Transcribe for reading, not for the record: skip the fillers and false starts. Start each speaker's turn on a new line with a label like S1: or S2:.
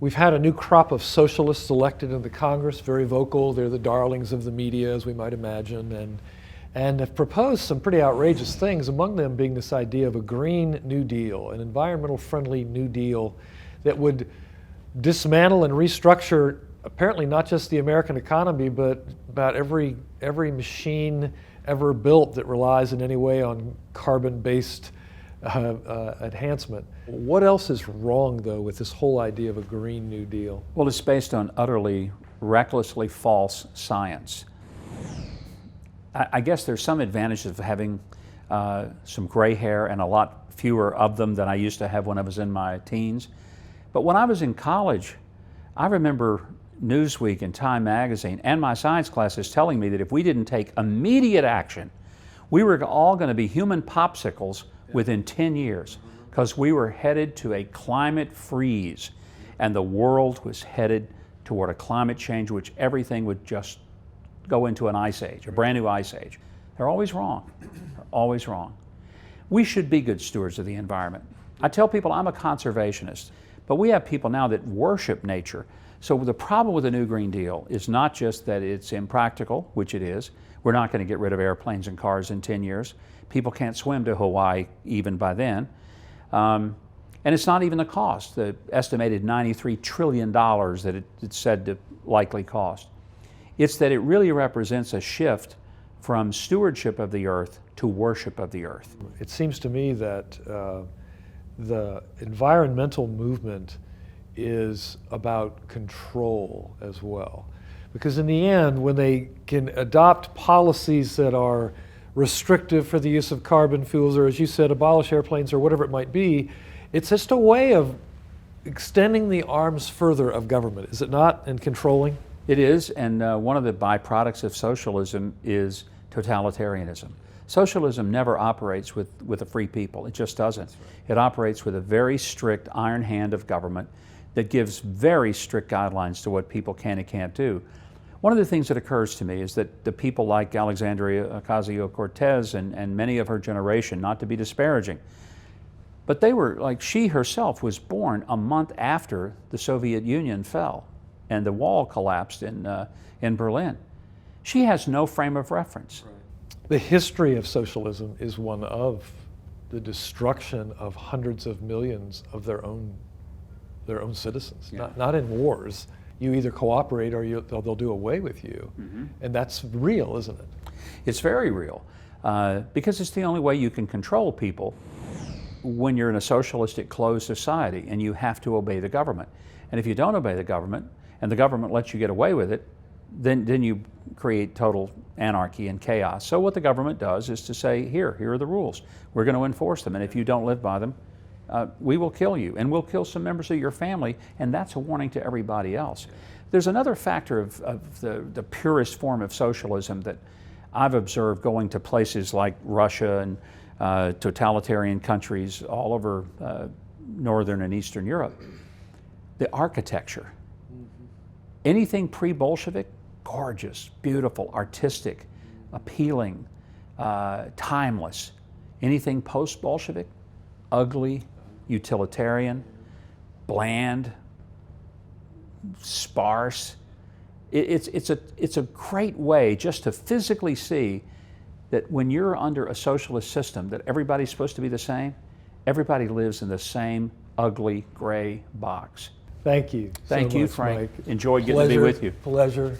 S1: We've had a new crop of socialists elected into Congress, very vocal. They're the darlings of the media, as we might imagine, and have proposed some pretty outrageous things, among them being this idea of a Green New Deal, an environmental-friendly New Deal that would dismantle and restructure apparently not just the American economy, but about every machine ever built that relies in any way on carbon-based enhancement. What else is wrong, though, with this whole idea of a Green New Deal?
S2: Well, it's based on utterly, recklessly false science. I guess there's some advantages of having some gray hair and a lot fewer of them than I used to have when I was in my teens. But when I was in college, I remember Newsweek and Time Magazine and my science classes telling me that if we didn't take immediate action, we were all going to be human popsicles within 10 years, because we were headed to a climate freeze, and the world was headed toward a climate change which everything would just go into an ice age, a brand new ice age. They're always wrong. They're always wrong. We should be good stewards of the environment. I tell people I'm a conservationist, but we have people now that worship nature. So the problem with the new Green Deal is not just that it's impractical, which it is. We're not going to get rid of airplanes and cars in 10 years. People can't swim to Hawaii even by then. And it's not even the cost, the estimated $93 trillion that it's said to likely cost. It's that it really represents a shift from stewardship of the earth to worship of the earth.
S1: It seems to me that the environmental movement is about control as well. Because in the end, when they can adopt policies that are restrictive for the use of carbon fuels, or as you said, abolish airplanes or whatever it might be, it's just a way of extending the arms further of government, is it not, and controlling?
S2: It is, and one of the byproducts of socialism is totalitarianism. Socialism never operates with a free people. It just doesn't. It operates with a very strict iron hand of government that gives very strict guidelines to what people can and can't do. One of the things that occurs to me is that the people like Alexandria Ocasio-Cortez and many of her generation, not to be disparaging, but they were like, she herself was born a month after the Soviet Union fell and the wall collapsed in Berlin. She has no frame of reference.
S1: The history of socialism is one of the destruction of hundreds of millions of their own citizens, not in wars. You either cooperate or they'll do away with you. Mm-hmm. And that's real, isn't it?
S2: It's very real, because it's the only way you can control people when you're in a socialistic closed society and you have to obey the government. And if you don't obey the government and the government lets you get away with it, then you create total anarchy and chaos. So what the government does is to say, here are the rules. We're going to enforce them, and if you don't live by them, we will kill you, and we'll kill some members of your family, and that's a warning to everybody else. There's another factor of the purest form of socialism that I've observed going to places like Russia and totalitarian countries all over Northern and Eastern Europe. The architecture. Anything pre-Bolshevik, gorgeous, beautiful, artistic, appealing, timeless. Anything post-Bolshevik, ugly, utilitarian, bland, sparse. It's a great way just to physically see that when you're under a socialist system that everybody's supposed to be the same, everybody lives in the same ugly gray box.
S1: Thank you.
S2: Thank you, Frank.
S1: Mike.
S2: Enjoyed getting to be with you.
S1: Pleasure.